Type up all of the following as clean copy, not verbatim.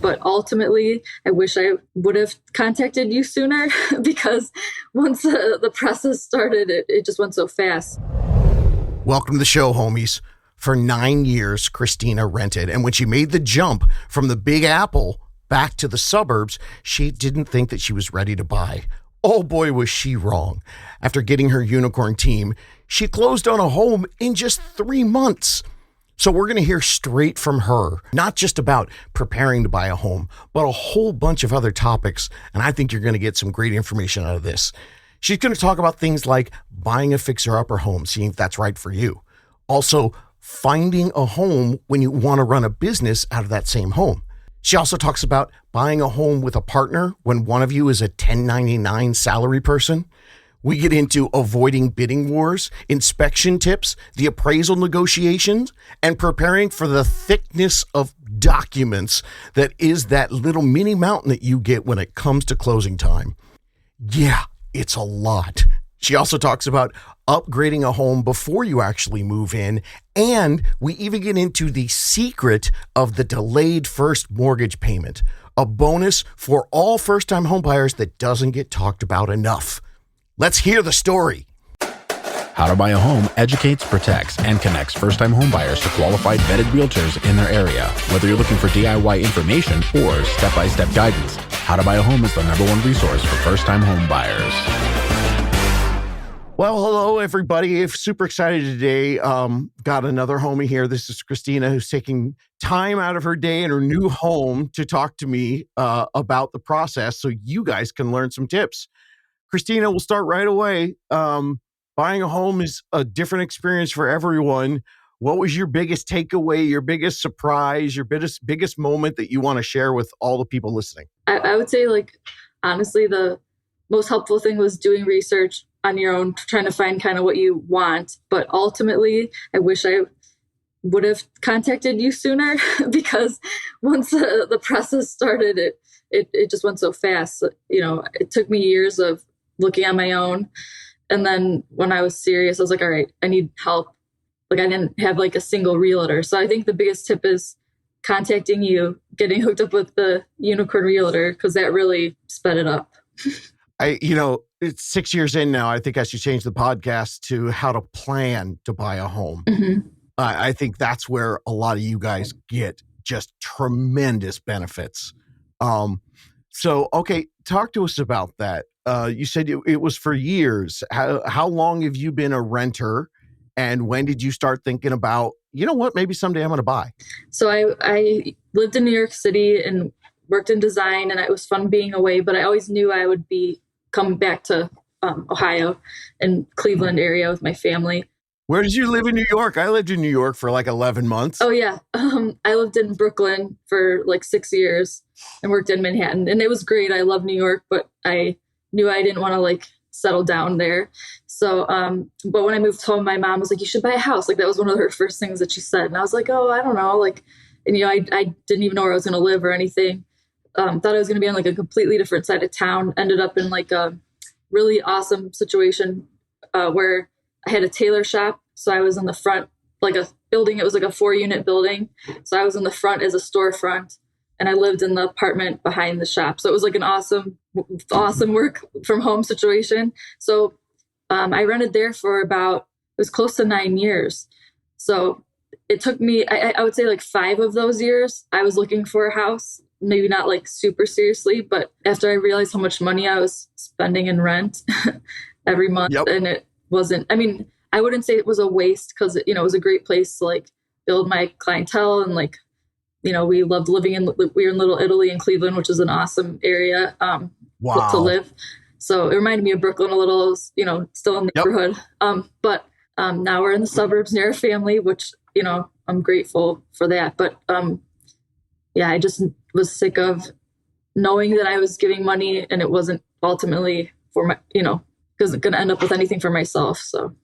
But ultimately, I wish I would have contacted you sooner because once the process started, it just went so fast. Welcome to the show, homies. For 9 years, Christina rented. And when she made the jump from the Big Apple back to the suburbs, she didn't think that she was ready to buy. Oh boy, was she wrong. After getting her unicorn team, she closed on a home in just 3 months. So we're going to hear straight from her, not just about preparing to buy a home, but a whole bunch of other topics. And I think you're going to get some great information out of this. She's going to talk about things like buying a fixer-upper home, seeing if that's right for you. Also, finding a home when you want to run a business out of that same home. She also talks about buying a home with a partner when one of you is a 1099 salary person. We get into avoiding bidding wars, inspection tips, the appraisal negotiations, and preparing for the thickness of documents that is that little mini mountain that you get when it comes to closing time. Yeah, it's a lot. She also talks about upgrading a home before you actually move in, and we even get into the secret of the delayed first mortgage payment, a bonus for all first-time homebuyers that doesn't get talked about enough. Let's hear the story. How to Buy a Home educates, protects, and connects first-time homebuyers to qualified vetted realtors in their area. Whether you're looking for DIY information or step-by-step guidance, How to Buy a Home is the #1 resource for first-time homebuyers. Well, hello, everybody. Super excited today. Got another homie here. This is Christina, who's taking time out of her day in her new home to talk to me about the process so you guys can learn some tips. Christina, we'll start right away. Buying a home is a different experience for everyone. What was your biggest takeaway, your biggest surprise, your biggest moment that you want to share with all the people listening? I would say, honestly, the most helpful thing was doing research on your own, trying to find kind of what you want. But ultimately, I wish I would have contacted you sooner because once the process started, it just went so fast. It took me years of looking on my own. And then when I was serious, I was like, all right, I need help. I didn't have a single realtor. So I think the biggest tip is contacting you, getting hooked up with the unicorn realtor, because that really sped it up. It's 6 years in now. I think I should change the podcast to how to plan to buy a home. Mm-hmm. I think that's where a lot of you guys get just tremendous benefits. Okay, talk to us about that. You said it was for years. How long have you been a renter, and when did you start thinking about, maybe someday I'm going to buy? So I lived in New York City and worked in design, and it was fun being away, but I always knew I would be coming back to Ohio and Cleveland area with my family. Where did you live in New York? I lived in New York for 11 months. Oh, yeah. I lived in Brooklyn for 6 years and worked in Manhattan. And it was great. I love New York, but I knew I didn't want to settle down there. So, but when I moved home, my mom was like, you should buy a house. That was one of her first things that she said. And I was like, oh, I don't know. And I didn't even know where I was going to live or anything. Thought I was going to be on a completely different side of town. Ended up in a really awesome situation where I had a tailor shop. So I was in the front, a building. It was a 4-unit building. So I was in the front as a storefront, and I lived in the apartment behind the shop. So it was an awesome work from home situation. So I rented there for it was close to 9 years. So it took me, I would say 5 of those years, I was looking for a house. Maybe not super seriously, but after I realized how much money I was spending in rent every month, Yep. And it wasn't, I wouldn't say it was a waste because, it was a great place to build my clientele. And we loved living we were in Little Italy in Cleveland, which is an awesome area Wow. to live. So it reminded me of Brooklyn a little, still in the neighborhood. But now we're in the suburbs near our family, which, I'm grateful for that. But I just was sick of knowing that I was giving money and it wasn't ultimately for my, because it's going to end up with anything for myself. So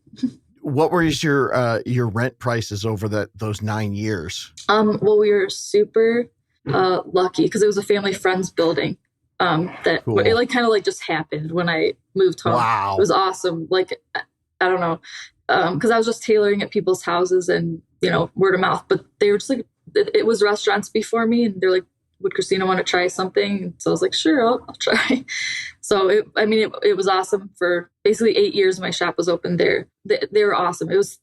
what were your rent prices over those 9 years? Well, we were super lucky because it was a family friends building. That Cool. It kind of just happened when I moved home. Wow. It was awesome. I don't know. Because I was just tailoring at people's houses and, word of mouth, but they were just it was restaurants before me. And they're like, would Christina want to try something? So I was like, sure, I'll try. So it was awesome. For basically 8 years, my shop was open there. They were awesome. It was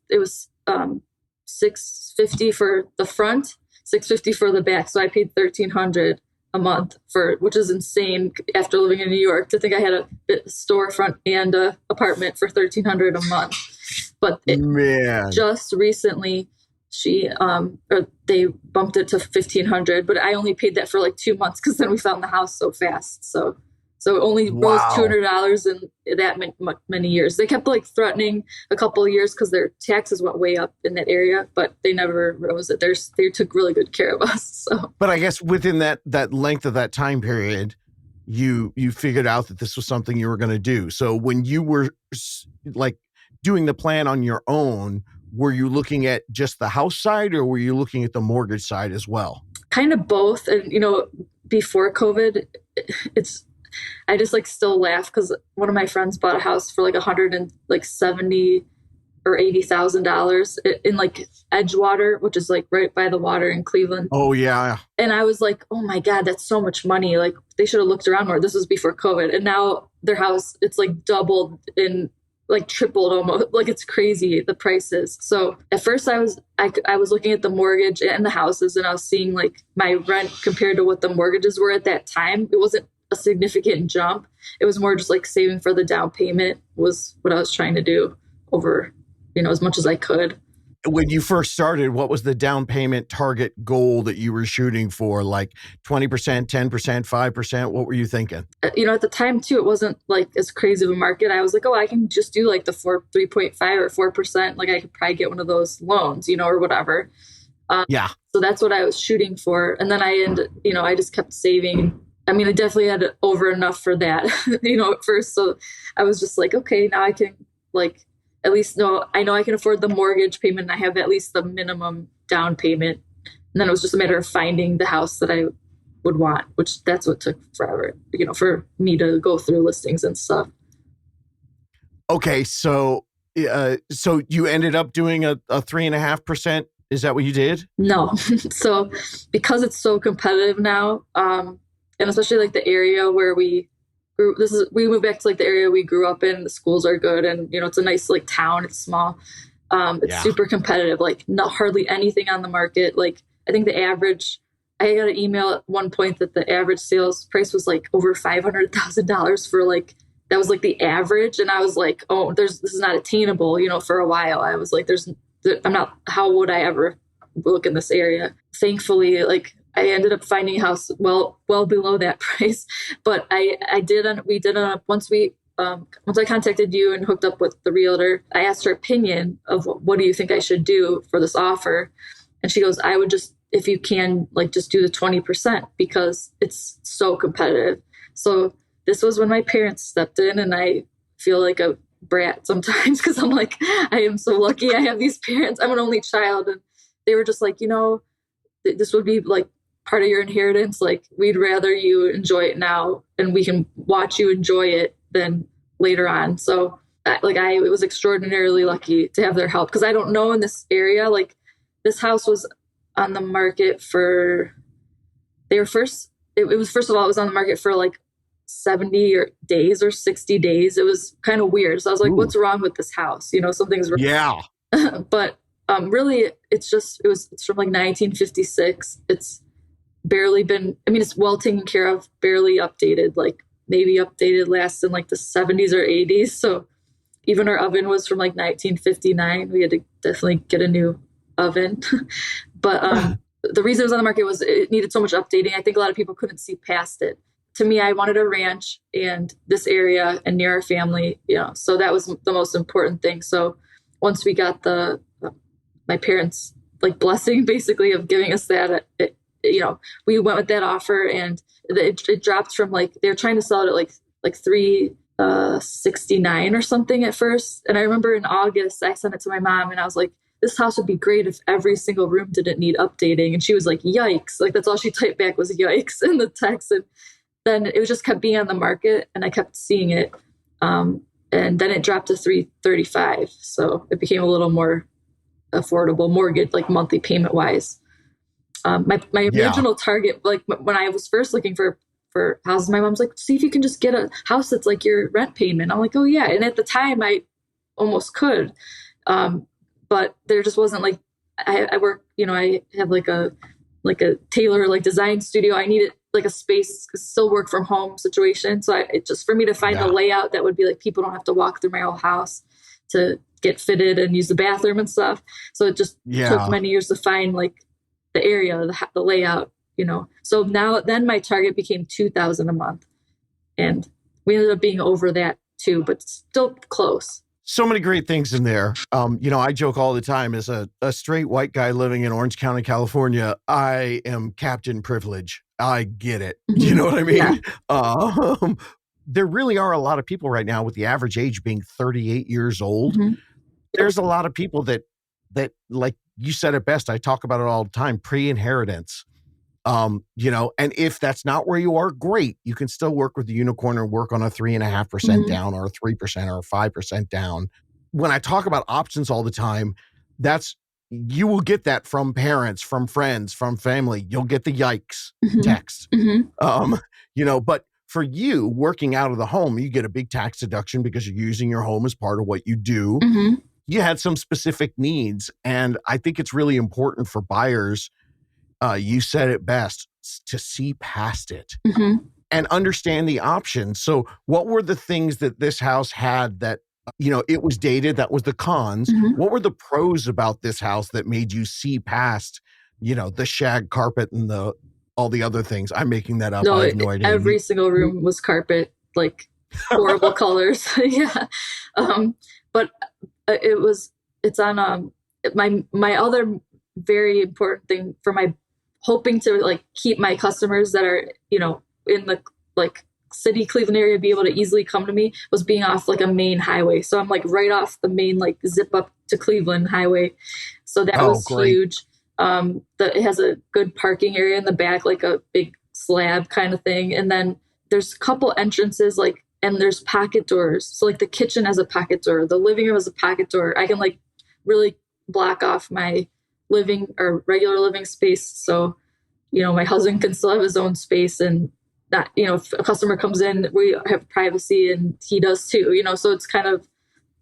$650 for the front, $650 for the back. So I paid $1,300 a month which is insane after living in New York to think I had a storefront and a apartment for $1,300 a month. But just recently they bumped it to $1,500, but I only paid that for like 2 months because then we found the house so fast. So it only rose $200 in that many years. They kept like threatening a couple of years because their taxes went way up in that area, but they never rose it. They took really good care of us. So, but I guess within that length of that time period, you figured out that this was something you were going to do. So when you were like doing the plan on your own, were you looking at just the house side or were you looking at the mortgage side as well? Kind of both. And, before COVID, I just like still laugh because one of my friends bought a house for like $170,000 or $80,000 in like Edgewater, which is like right by the water in Cleveland. Oh yeah. And I was like, oh my God, that's so much money. Like they should have looked around more. This was before COVID. And now their house, it's like doubled in like tripled almost. Like it's crazy, the prices. So at first I was looking at the mortgage and the houses and I was seeing like my rent compared to what the mortgages were at that time. It wasn't a significant jump. It was more just like saving for the down payment was what I was trying to do over, as much as I could. When you first started, what was the down payment target goal that you were shooting for? Like 20%, 10%, 5%? What were you thinking? At the time too, it wasn't like as crazy of a market. I was like, oh, I can just do like the 3.5 or 4%. Like I could probably get one of those loans, or whatever. Yeah. So that's what I was shooting for. And then I just kept saving. I mean, I definitely had over enough for that, at first. So I was just like, okay, now I can like, at least I know I can afford the mortgage payment and I have at least the minimum down payment. And then it was just a matter of finding the house that I would want, which that's what took forever, for me to go through listings and stuff. Okay. So you ended up doing a 3.5%. Is that what you did? No. So because it's so competitive now, and especially like the area where we moved back to like the area we grew up in. The schools are good, and it's a nice like town. It's small. It's super competitive. Like not hardly anything on the market. Like I think the average. I got an email at one point that the average sales price was like over $500,000 for like that was like the average, and I was like, oh, this is not attainable. For a while, I was like, I'm not. How would I ever look in this area? Thankfully, like. I ended up finding a house well below that price, but once I contacted you and hooked up with the realtor, I asked her opinion of what do you think I should do for this offer? And she goes, I would just, if you can, like just do the 20% because it's so competitive. So this was when my parents stepped in, and I feel like a brat sometimes because I'm like, I am so lucky I have these parents. I'm an only child, and they were just like, this would be like part of your inheritance. Like we'd rather you enjoy it now and we can watch you enjoy it than later on. So I was extraordinarily lucky to have their help because I don't know in this area, like this house was on the market for, first of all, it was on the market for like 70 days or 60 days. It was kind of weird. So I was like, what's wrong with this house? Something's wrong. Yeah. But really it's from like 1956. It's barely been, it's well taken care of, barely updated, like maybe updated last in like the 70s or 80s. So even our oven was from like 1959. We had to definitely get a new oven. But the reason it was on the market was it needed so much updating. I think a lot of people couldn't see past it. To me, I wanted a ranch and this area and near our family, so that was the most important thing. So once we got my parents' like blessing basically of giving us that, we went with that offer, and it dropped from like, they were trying to sell it at like 369 or something at first. And I remember in August, I sent it to my mom and I was like, this house would be great if every single room didn't need updating. And she was like, yikes. Like that's all she typed back was yikes in the text. And then it just kept being on the market and I kept seeing it. And then it dropped to 335. So it became a little more affordable mortgage, like monthly payment wise. My Yeah. original target, like when I was first looking for houses, my mom's like, see if you can just get a house that's like your rent payment. I'm like, oh yeah. And at the time I almost could. Um, but there just wasn't like, I work, I have like a tailor like design studio. I needed like a space, still work from home situation. So it just, for me to find the Yeah. layout that would be like, people don't have to walk through my whole house to get fitted and use the bathroom and stuff. So it just took Yeah. many years to find like the area, the layout, So then my target became 2,000 a month, and we ended up being over that too, but still close. So many great things in there. I joke all the time as a straight white guy living in Orange County, California, I am Captain Privilege. I get it. You know what I mean? Yeah. There really are a lot of people right now with the average age being 38 years old. Mhm. There's a lot of people that like you said it best. I talk about it all the time, pre-inheritance. And if that's not where you are, great. You can still work with the unicorn and work on a 3.5% down or a 3% or a 5% down. When I talk about options all the time, you will get that from parents, from friends, from family. You'll get the yikes text. But for you working out of the home, you get a big tax deduction because you're using your home as part of what you do. You had some specific needs. And I think it's really important for buyers, you said it best, to see past it and understand the options. So what were the things that this house had that, it was dated, that was the cons. What were the pros about this house that made you see past, the shag carpet and all the other things? I'm making that up. No, I have no idea. every single room was carpet, like horrible colors. Yeah. But it's on, my other very important thing for my hoping to like keep my customers that are, in the like city Cleveland area, be able to easily come to me, was being off like a main highway. So I'm like right off the main, like zip up to Cleveland highway. So that was great. huge. It has a good parking area in the back, like a big slab kind of thing. And then there's a couple entrances, and there's pocket doors. So like the kitchen has a pocket door, the living room has a pocket door. I can like really block off my living or regular living space. So, my husband can still have his own space, and not, if a customer comes in, we have privacy and he does too, so it's kind of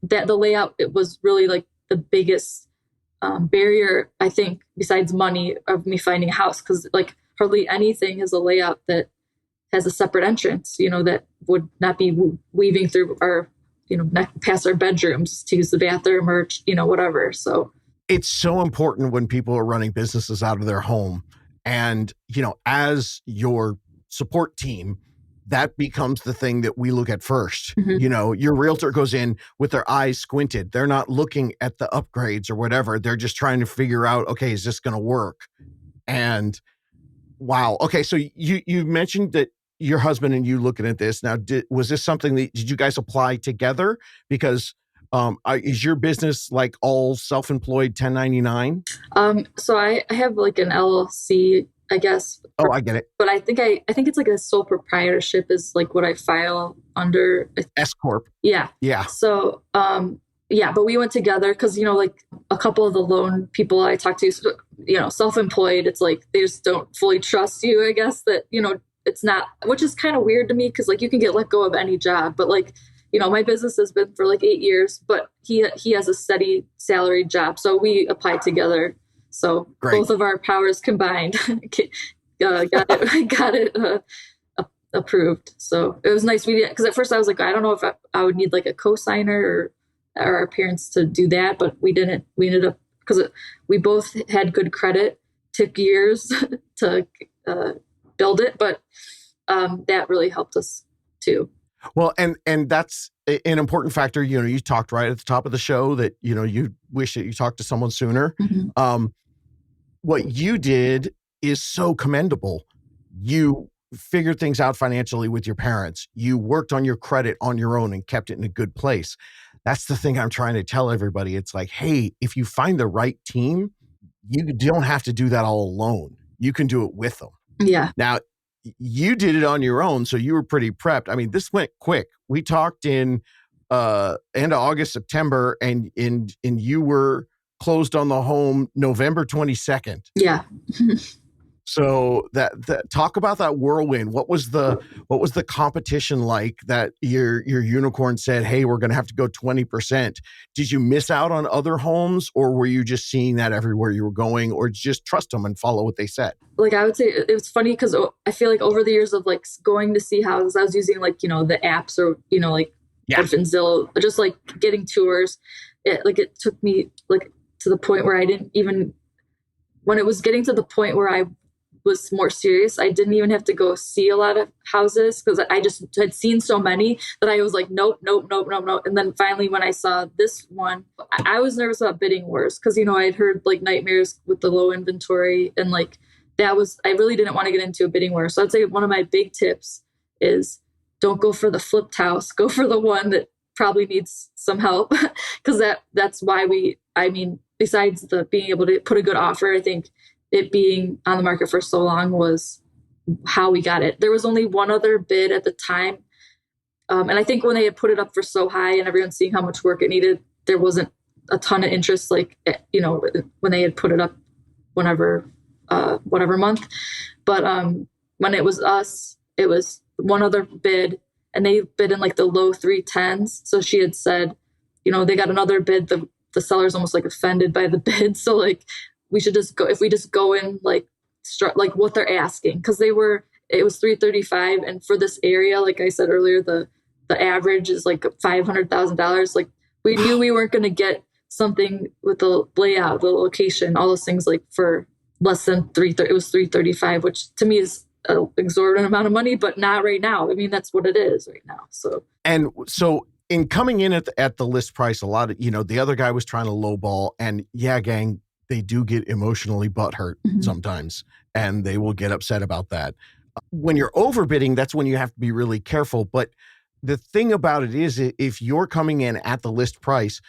that the layout, it was really like the biggest barrier, I think, besides money, of me finding a house. Cause like hardly anything is a layout that has a separate entrance, that would not be weaving through our, past our bedrooms to use the bathroom or, whatever. So it's so important when people are running businesses out of their home. And, as your support team, that becomes the thing that we look at first. Your realtor goes in with their eyes squinted. They're not looking at the upgrades or whatever. They're just trying to figure out, okay, is this going to work? And wow. Okay. So you mentioned that your husband and you looking at this now, was this something that, did you guys apply together? Because is your business like all self-employed 1099? So I have like an LLC, I guess. Oh, I get it. But I think it's like a sole proprietorship is like what I file under. S Corp. Yeah. Yeah. So, yeah, but we went together because, like a couple of the loan people I talked to, self-employed, it's like they just don't fully trust you, I guess, that, it's not, which is kind of weird to me because like you can get let go of any job, but like, my business has been for like 8 years, but he has a steady salaried job. So we applied together. So great. Both of our powers combined got it approved. So it was nice. Because at first I was like, I don't know if I would need like a co-signer or our parents to do that, but we didn't. We ended up, because we both had good credit, took years to build it, but that really helped us too. Well, and that's an important factor. You talked right at the top of the show that, you wish that you talked to someone sooner. What you did is so commendable. You figured things out financially with your parents. You worked on your credit on your own and kept it in a good place. That's the thing I'm trying to tell everybody. It's like, hey, if you find the right team, you don't have to do that all alone. You can do it with them. Yeah. Now, you did it on your own, so you were pretty prepped. I mean, this went quick. We talked in end of August, September, and you were closed on the home November 22nd. Yeah. So that talk about that whirlwind. What was the competition like that your unicorn said, "Hey, we're going to have to go 20%." Did you miss out on other homes, or were you just seeing that everywhere you were going, or just trust them and follow what they said? Like I would say it was funny because I feel like over the years of like going to see houses, I was using like, the apps or, like Yeah. Redfin Zillow, just like getting tours. It took me like to the point where I didn't even, when it was getting to the point where I was more serious, I didn't even have to go see a lot of houses because I just had seen so many that I was like, nope, nope, nope, nope, nope. And then finally, when I saw this one, I was nervous about bidding wars because, I'd heard like nightmares with the low inventory. And like I really didn't want to get into a bidding war. So I'd say one of my big tips is don't go for the flipped house, go for the one that probably needs some help because that's why besides the being able to put a good offer, I think it being on the market for so long was how we got it. There was only one other bid at the time. And I think when they had put it up for so high and everyone's seeing how much work it needed, there wasn't a ton of interest, like, when they had put it up whatever month. But when it was us, it was one other bid and they bid in like the low 310s. So she had said, they got another bid. The seller's almost like offended by the bid. So like, we should just go, if we just go in like what they're asking, because it was 335, and for this area, like I said earlier, the average is like $500,000. Like we knew we weren't going to get something with the layout, the location, all those things like for less than 330. It was 335, which to me is an exorbitant amount of money, but not right now. I mean, that's what it is right now. So in coming in at the list price, a lot of, the other guy was trying to lowball, and yeah, gang, they do get emotionally butthurt sometimes, and they will get upset about that. When you're overbidding, that's when you have to be really careful. But the thing about it is, if you're coming in at the list price,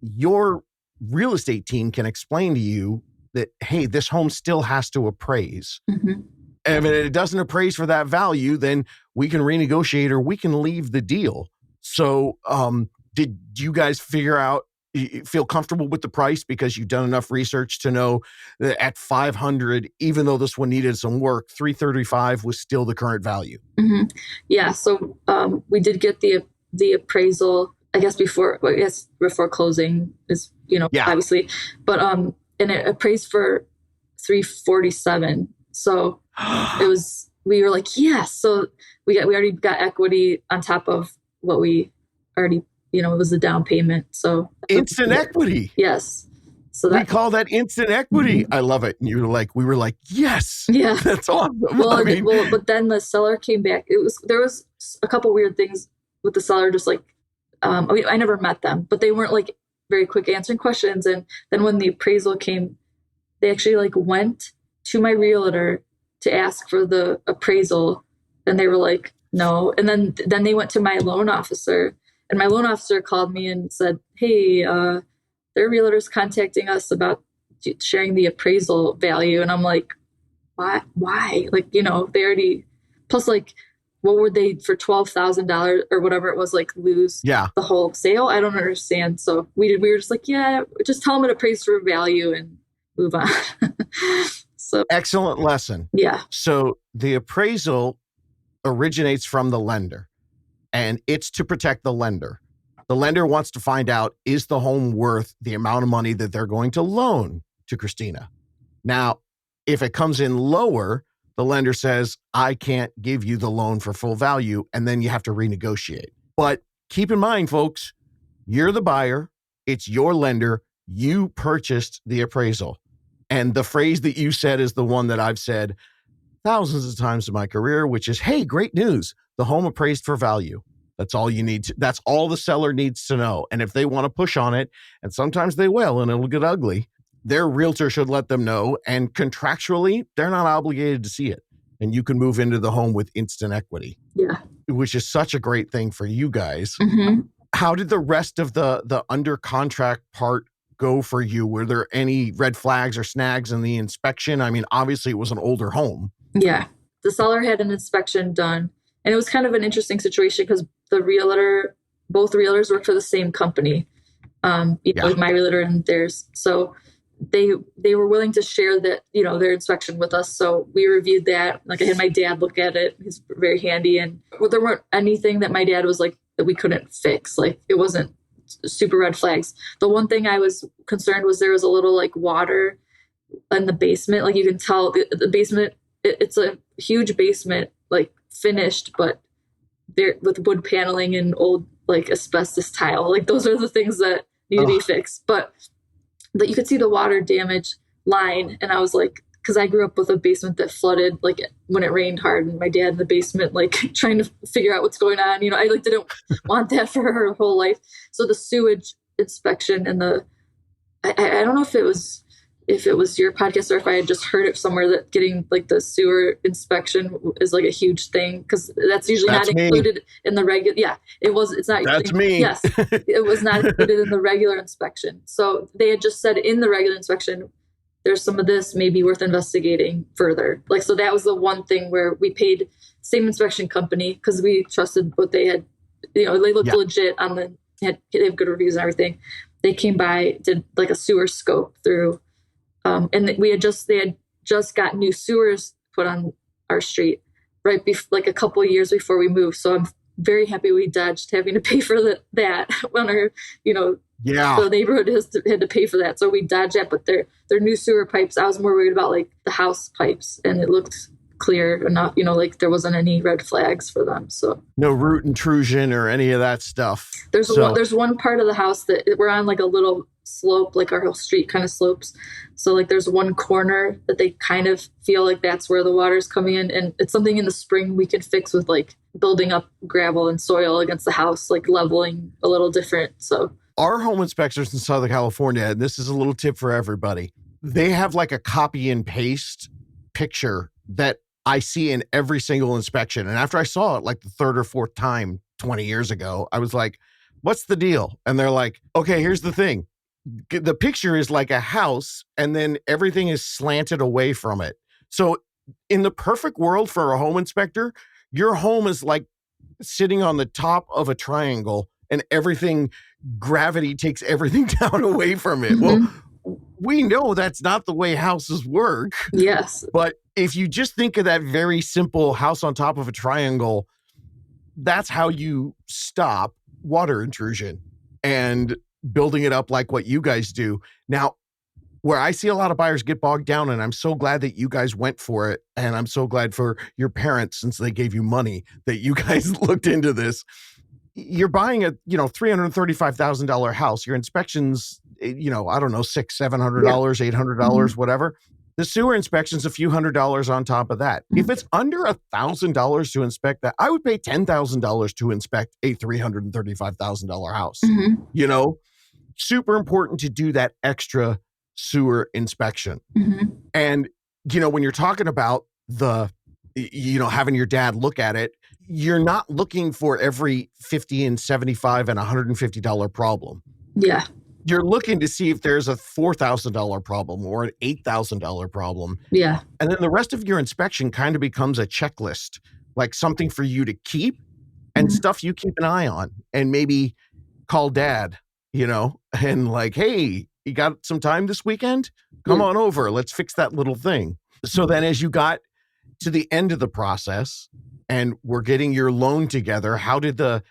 your real estate team can explain to you that, hey, this home still has to appraise. Mm-hmm. And if it doesn't appraise for that value, then we can renegotiate or we can leave the deal. So did you guys feel comfortable with the price because you've done enough research to know that at 500, even though this one needed some work, 335 was still the current value? Mm-hmm. Yeah. So we did get the appraisal, I guess before closing is, Yeah. obviously, but and it appraised for 347. So we were like, yes. So we already got equity on top of what we already, it was a down payment. So instant equity. Yes. So we call that instant equity. Mm-hmm. I love it. And we were like, yes, yeah, that's awesome. But then the seller came back. There was a couple weird things with the seller, just like, I never met them, but they weren't like very quick answering questions. And then when the appraisal came, they actually like went to my realtor to ask for the appraisal, and they were like, no. And then they went to my loan officer, and my loan officer called me and said, hey, their realtor's contacting us about sharing the appraisal value. And I'm like, why? Like, they already, plus like, what would they for $12,000 or whatever it was, like lose the whole sale? I don't understand. So we were just like, yeah, just tell them it appraised for value and move on. So excellent lesson. Yeah. So the appraisal originates from the lender, and it's to protect the lender. The lender wants to find out, is the home worth the amount of money that they're going to loan to Christina? Now, if it comes in lower, the lender says, I can't give you the loan for full value, and then you have to renegotiate. But keep in mind, folks, you're the buyer. It's your lender. You purchased the appraisal. And the phrase that you said is the one that I've said thousands of times in my career, which is, hey, great news. The home appraised for value. That's all you need. That's all the seller needs to know. And if they want to push on it, and sometimes they will, and it'll get ugly, their realtor should let them know. And contractually, they're not obligated to see it. And you can move into the home with instant equity. Yeah. Which is such a great thing for you guys. Mm-hmm. How did the rest of the under contract part go for you? Were there any red flags or snags in the inspection? I mean, obviously it was an older home. Yeah. The seller had an inspection done, and it was kind of an interesting situation because both realtors worked for the same company, like my realtor and theirs. So they were willing to share that, their inspection with us. So we reviewed that. Like I had my dad look at it. He's very handy. And there weren't anything that my dad was like, that we couldn't fix. Like it wasn't super red flags. The one thing I was concerned was there was a little like water in the basement. Like you can tell the basement, it's a huge basement, like finished, but there with wood paneling and old like asbestos tile. Like those are the things that need to be fixed. But that you could see the water damage line. And I was like, because I grew up with a basement that flooded like when it rained hard, and my dad in the basement, like trying to figure out what's going on. I like didn't want that for her whole life. So the sewage inspection and I don't know if it was your podcast or if I had just heard it somewhere that getting like the sewer inspection is like a huge thing, because that's usually not included in the regular. Yeah, it's not. That's me. Yes, it was not included in the regular inspection. So they had just said in the regular inspection, there's some of this may be worth investigating further. Like, so that was the one thing where we paid same inspection company because we trusted what they had. They looked legit on they have good reviews and everything. They came by, did like a sewer scope through. And they had just got new sewers put on our street like a couple of years before we moved. So I'm very happy we dodged having to pay for that when our, the neighborhood had to pay for that. So we dodged that, but their new sewer pipes, I was more worried about like the house pipes, and it looked clear enough, like there wasn't any red flags for them. So no root intrusion or any of that stuff. There's one part of the house that we're on like a little slope, like our whole street kind of slopes. So like there's one corner that they kind of feel like that's where the water's coming in. And it's something in the spring we could fix with like building up gravel and soil against the house, like leveling a little different. So our home inspectors in Southern California, and this is a little tip for everybody, they have like a copy and paste picture that I see in every single inspection. And after I saw it like the third or fourth time 20 years ago, I was like, what's the deal? And they're like, okay, here's the thing. The picture is like a house, and then everything is slanted away from it. So in the perfect world for a home inspector, your home is like sitting on the top of a triangle, and gravity takes everything down away from it. Mm-hmm. Well, we know that's not the way houses work. Yes. But if you just think of that very simple house on top of a triangle, that's how you stop water intrusion and building it up like what you guys do. Now, where I see a lot of buyers get bogged down, and I'm so glad that you guys went for it, and I'm so glad for your parents, since they gave you money, that you guys looked into this. You're buying a, $335,000 house. Your inspections, I don't know, $600, $700, $800, whatever. The sewer inspection's a few $100s on top of that. If it's under $1,000 to inspect that, I would pay $10,000 to inspect a $335,000 house. Mm-hmm. Super important to do that extra sewer inspection. Mm-hmm. And, when you're talking about having your dad look at it, you're not looking for every $50 and $75 and $150 problem. Yeah. You're looking to see if there's a $4,000 problem or an $8,000 problem. Yeah. And then the rest of your inspection kind of becomes a checklist, like something for you to keep and stuff you keep an eye on, and maybe call dad, and like, hey, you got some time this weekend? Come on over. Let's fix that little thing. So then as you got to the end of the process and we're getting your loan together, how did the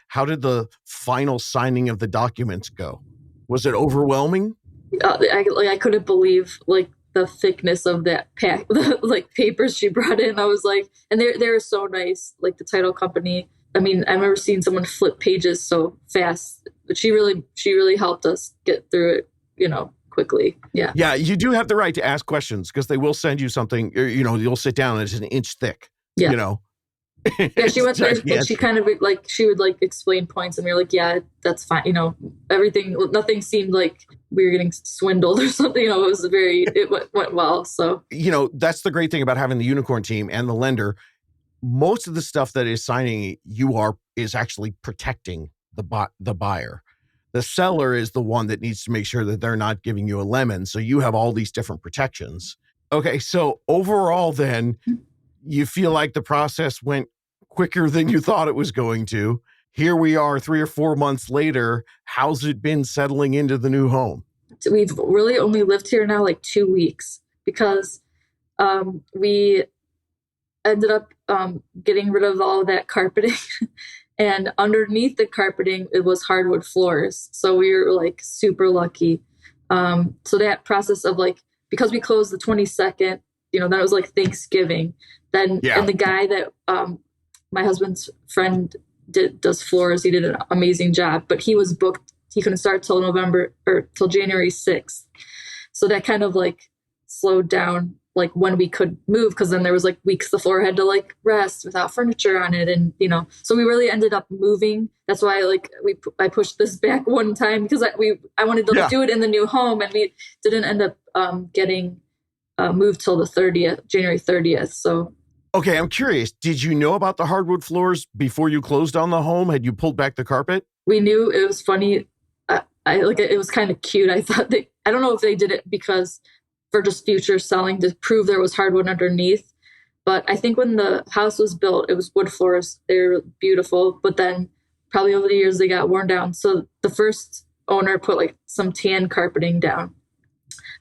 final signing of the documents go? Was it overwhelming? I couldn't believe like the thickness of that pack, like papers she brought in. I was like, and they're so nice. Like the title company. I mean, I've never seen someone flip pages so fast, but she really helped us get through it, quickly. Yeah. Yeah. You do have the right to ask questions, because they will send you something, you'll sit down and it's an inch thick, Yeah, she went there and she kind of like, she would like explain points, and we were like, yeah, that's fine. Nothing seemed like we were getting swindled or something. It went well. So, that's the great thing about having the unicorn team and the lender. Most of the stuff that is signing is actually protecting the buyer. The seller is the one that needs to make sure that they're not giving you a lemon. So you have all these different protections. Okay. So overall, then you feel like the process went quicker than you thought it was going to. Here we are 3 or 4 months later. How's it been settling into the new home? we've really only lived here now like 2 weeks because we ended up getting rid of all of that carpeting. And underneath the carpeting, it was hardwood floors. So we were like super lucky. So that process of like, because we closed the 22nd, then it was like Thanksgiving. Then, Yeah. and the guy that my husband's friend does floors, he did an amazing job, but he was booked. He couldn't start till November or till January 6th. So that kind of like slowed down like when we could move, because then there was like weeks the floor had to like rest without furniture on it, and so we really ended up moving. That's why like I pushed this back one time because I wanted to Yeah. do it in the new home, and we didn't end up getting moved till the 30th, January 30th. So Okay, I'm curious. Did you know about the hardwood floors before you closed on the home? Had you pulled back the carpet? we knew it was funny. I like it was kind of cute. I thought I don't know if they did it because for just future selling to prove there was hardwood underneath. But I think when the house was built, it was wood floors. They were beautiful. But then probably over the years, they got worn down. So the first owner put like some tan carpeting down.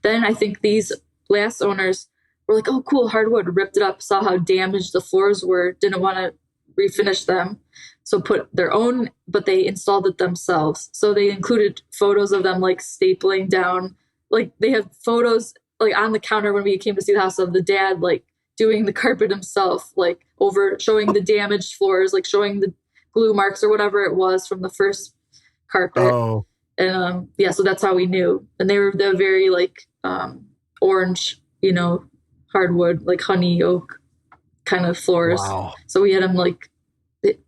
Then I think these last owners were like, oh, cool, hardwood, ripped it up, saw how damaged the floors were, didn't want to refinish them. So put their own, but they installed it themselves. So they included photos of them like stapling down. Like they have photos like on the counter when we came to see the house of the dad like doing the carpet himself, like over showing the damaged floors, like showing the glue marks or whatever it was from the first carpet. Oh, And yeah, so that's how we knew. And they were the very like orange, hardwood, like honey oak kind of floors. wow. So we had them like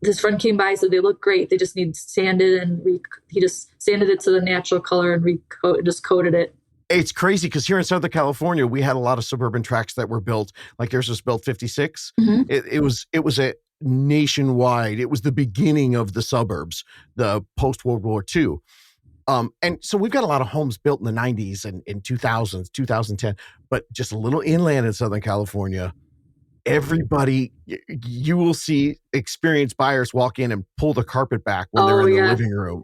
his friend came by, said they look great. They just need sanded, and he just sanded it to the natural color and just coated it. It's crazy because here in Southern California, we had a lot of suburban tracts that were built. Like yours was built 56. Mm-hmm. It was a nationwide. It was the beginning of the suburbs, the post World War II. And so we've got a lot of homes built in the 90s and in 2000s, 2010, but just a little inland in Southern California. Everybody, you will see experienced buyers walk in and pull the carpet back when they're in the living room,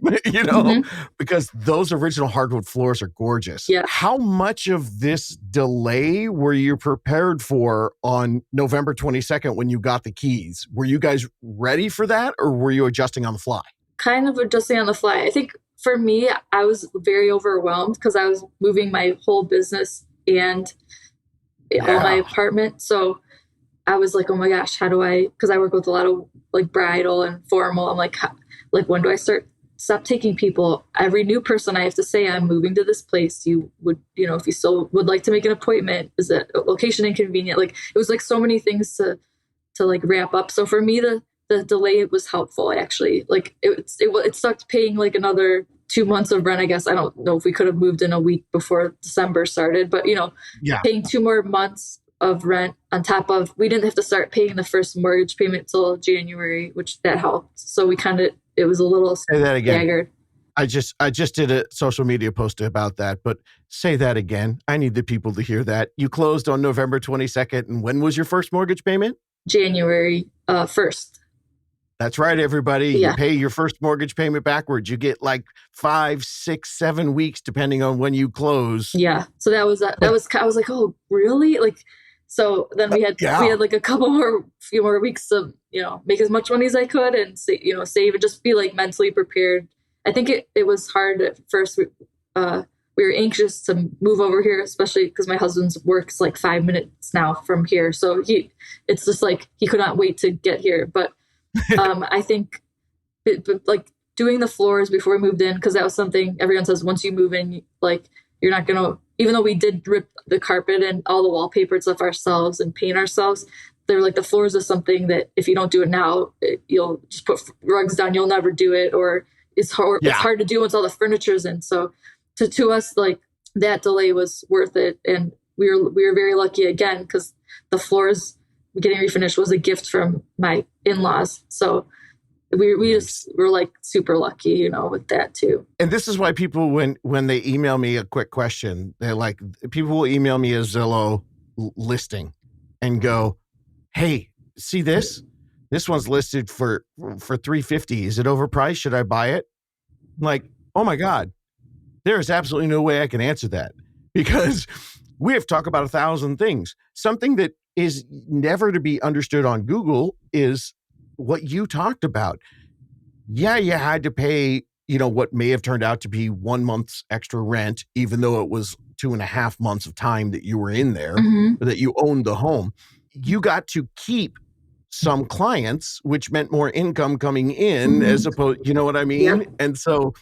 because those original hardwood floors are gorgeous. Yeah. How much of this delay were you prepared for on November 22nd when you got the keys? Were you guys ready for that, or were you adjusting on the fly? Kind of adjusting on the fly. I think for me, I was very overwhelmed because I was moving my whole business and all my apartment. So I was like, oh my gosh, how do because I work with a lot of like bridal and formal. I'm like, when do I stop taking people? Every new person I have to say, I'm moving to this place. You would, if you still would like to make an appointment, is it location inconvenient? Like it was like so many things to like wrap up. So for me, the delay was helpful actually. Like it sucked paying like another 2 months of rent. I guess I don't know if we could have moved in a week before December started, but paying 2 more months of rent on top of, we didn't have to start paying the first mortgage payment till January, which that helped. So we it was a little say that again. staggered. I just did a social media post about that, but say that again. I need the people to hear that. You closed on November 22nd. And when was your first mortgage payment? January 1st. That's right, everybody. Yeah. You pay your first mortgage payment backwards. You get like 5, 6, 7 weeks, depending on when you close. Yeah. So I was like, oh, really? Like, so then we had like a few more weeks to, make as much money as I could and save and just be like mentally prepared. I think it was hard at first. We were anxious to move over here, especially because my husband's work's like 5 minutes now from here. So it's just like, he could not wait to get here. But I think like doing the floors before we moved in, because that was something everyone says once you move in, like you're not going to, even though we did rip the carpet and all the wallpaper and stuff ourselves and paint ourselves, they're like the floors is something that if you don't do it now, you'll just put rugs down, you'll never do it, or it's hard to do once all the furniture's in. So to us, like that delay was worth it. And we were very lucky again, because the floors getting refinished was a gift from my in-laws. So we just were like super lucky, with that too. And this is why people, when they email me a quick question, they're like, people will email me a Zillow listing and go, hey, see this? This one's listed for $350. Is it overpriced? Should I buy it? I'm like, oh my God. There is absolutely no way I can answer that because we have talked about 1,000 things. Something that is never to be understood on Google is what you talked about. Yeah, you had to pay, what may have turned out to be 1 month's extra rent, even though it was 2.5 months of time that you were in there, or that you owned the home. You got to keep some clients, which meant more income coming in as opposed, you know what I mean? Yeah. And so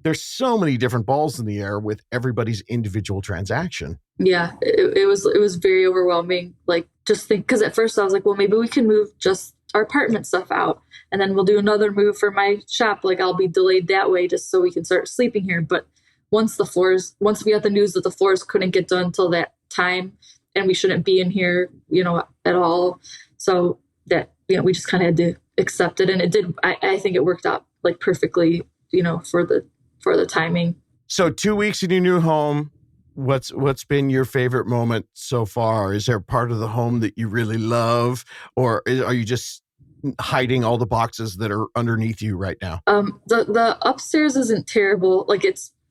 there's so many different balls in the air with everybody's individual transaction. Yeah, it was very overwhelming. Like, just think, because at first I was like, well, maybe we can move just our apartment stuff out, and then we'll do another move for my shop. Like, I'll be delayed that way just so we can start sleeping here. But once we got the news that the floors couldn't get done till that time, and we shouldn't be in here, at all. So that, we just kind of had to accept it, and it did. I think it worked out like perfectly, for the timing. So 2 weeks in your new home. What's been your favorite moment so far? Is there a part of the home that you really love, or are you just hiding all the boxes that are underneath you right now? The upstairs isn't terrible. Like,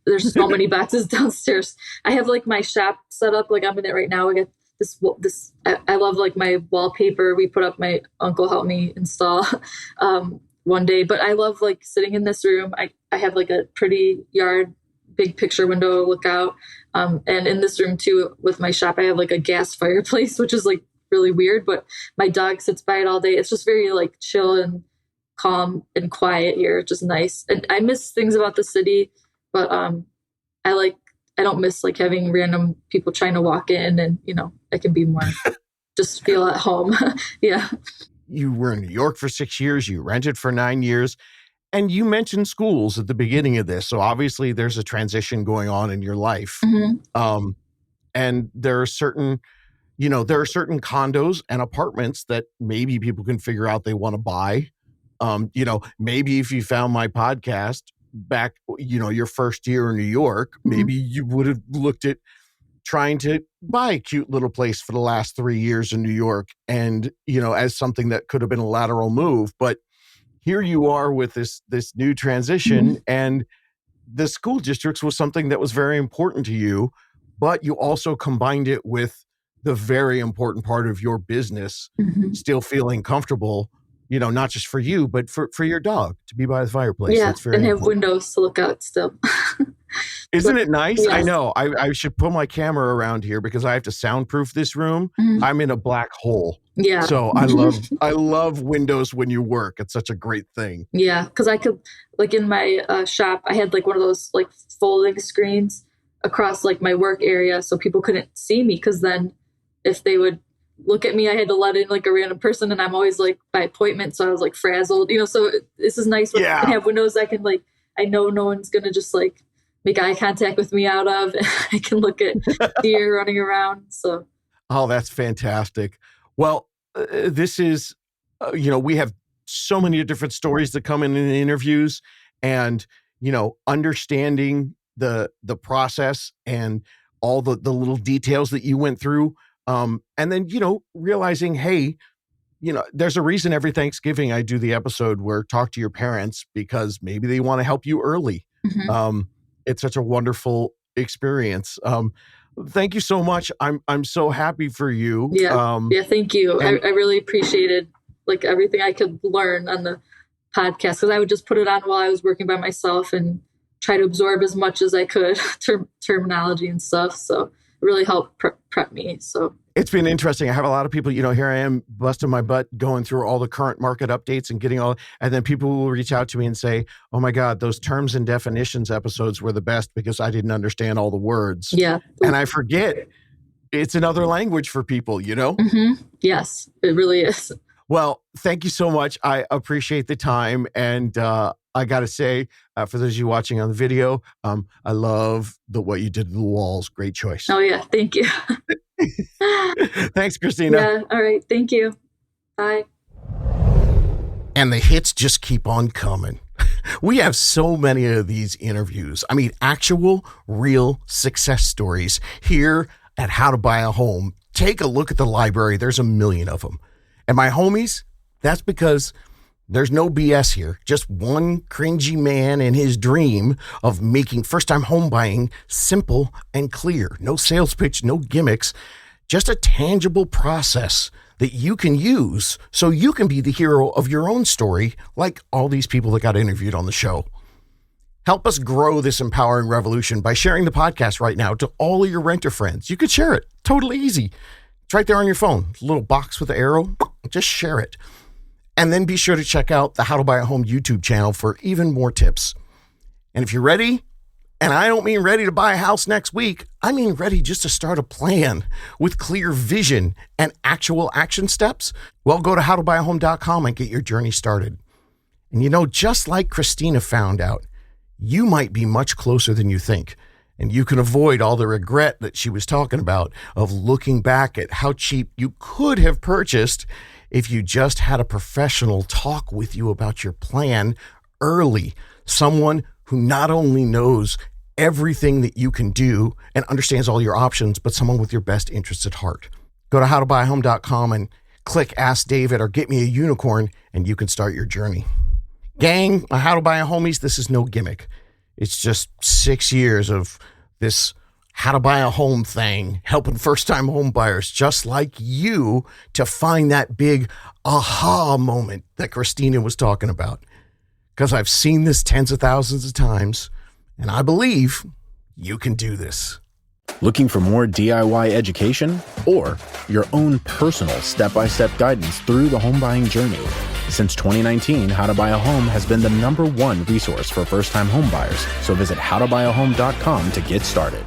there's so many boxes downstairs. I have like my shop set up. Like, I'm in it right now. I got this. I love like my wallpaper. We put up. My uncle helped me install one day. But I love like sitting in this room. I have like a pretty yard, big picture window look out. And in this room too, with my shop, I have like a gas fireplace, which is like really weird, but my dog sits by it all day. It's just very like chill and calm and quiet here. It's just nice. And I miss things about the city, but I don't miss like having random people trying to walk in, and I can be more just feel at home. Yeah. You were in New York for 6 years, you rented for 9 years. And you mentioned schools at the beginning of this. So obviously there's a transition going on in your life. And there are certain condos and apartments that maybe people can figure out they want to buy. Maybe if you found my podcast back, your first year in New York, maybe you would have looked at trying to buy a cute little place for the last 3 years in New York and, as something that could have been a lateral move. But here you are with this new transition, and the school districts was something that was very important to you, but you also combined it with the very important part of your business, still feeling comfortable, not just for you, but for your dog to be by the fireplace. Yeah, that's very and have important. windows to look out still. Isn't it nice? Yes. I know. I should put my camera around here because I have to soundproof this room. I'm in a black hole. Yeah. So I love windows when you work. It's such a great thing. Yeah, because I could, like, in my shop, I had like one of those like folding screens across like my work area, so people couldn't see me. Because then, if they would look at me, I had to let in like a random person, and I'm always like by appointment, so I was like frazzled. So this is nice when I can have windows I can like. I know no one's gonna just like make eye contact with me out of. I can look at deer running around. So. Oh, that's fantastic. Well, this is, we have so many different stories that come in the interviews, and, understanding the process and all the little details that you went through. And then, realizing, hey, there's a reason every Thanksgiving I do the episode where talk to your parents, because maybe they want to help you early. It's such a wonderful experience. Thank you so much. I'm so happy for you. Yeah. Thank you. I really appreciated like everything I could learn on the podcast, because I would just put it on while I was working by myself and try to absorb as much as I could, terminology and stuff. So it really helped prep me. So it's been interesting. I have a lot of people, here I am busting my butt going through all the current market updates and getting and then people will reach out to me and say, oh my God, those terms and definitions episodes were the best because I didn't understand all the words. Yeah. And I forget it's another language for people, Yes, it really is. Well, thank you so much. I appreciate the time. And I got to say, for those of you watching on the video, I love what you did to the walls. Great choice. Oh, yeah. Thank you. Thanks, Christina. Yeah. All right. Thank you. Bye. And the hits just keep on coming. We have so many of these interviews. I mean, actual, real success stories here at How to Buy a Home. Take a look at the library. There's a million of them. And my homies, that's because There's no BS here. Just one cringy man and his dream of making first-time home buying simple and clear. No sales pitch, no gimmicks, just a tangible process that you can use so you can be the hero of your own story, like all these people that got interviewed on the show. Help us grow this empowering revolution by sharing the podcast right now to all of your renter friends. You could share it. Totally easy. It's right there on your phone. A little box with the arrow. Just share it. And then be sure to check out the How to Buy a Home YouTube channel for even more tips. And if you're ready, and I don't mean ready to buy a house next week, I mean ready just to start a plan with clear vision and actual action steps, well, go to howtobuyahome.com and get your journey started. And you know, just like Christina found out, you might be much closer than you think. And you can avoid all the regret that she was talking about of looking back at how cheap you could have purchased if you just had a professional talk with you about your plan early. Someone who not only knows everything that you can do and understands all your options, but someone with your best interests at heart. Go to howtobuyahome.com and click Ask David or Get Me a Unicorn, and you can start your journey. Gang, How to Buy a Homies, this is no gimmick. It's just 6 years of this how to buy a home thing, helping first-time home buyers just like you to find that big aha moment that Christina was talking about. Because I've seen this tens of thousands of times, and I believe you can do this. Looking for more DIY education or your own personal step-by-step guidance through the home buying journey? Since 2019, How to Buy a Home has been the #1 resource for first-time home buyers. So visit howtobuyahome.com to get started.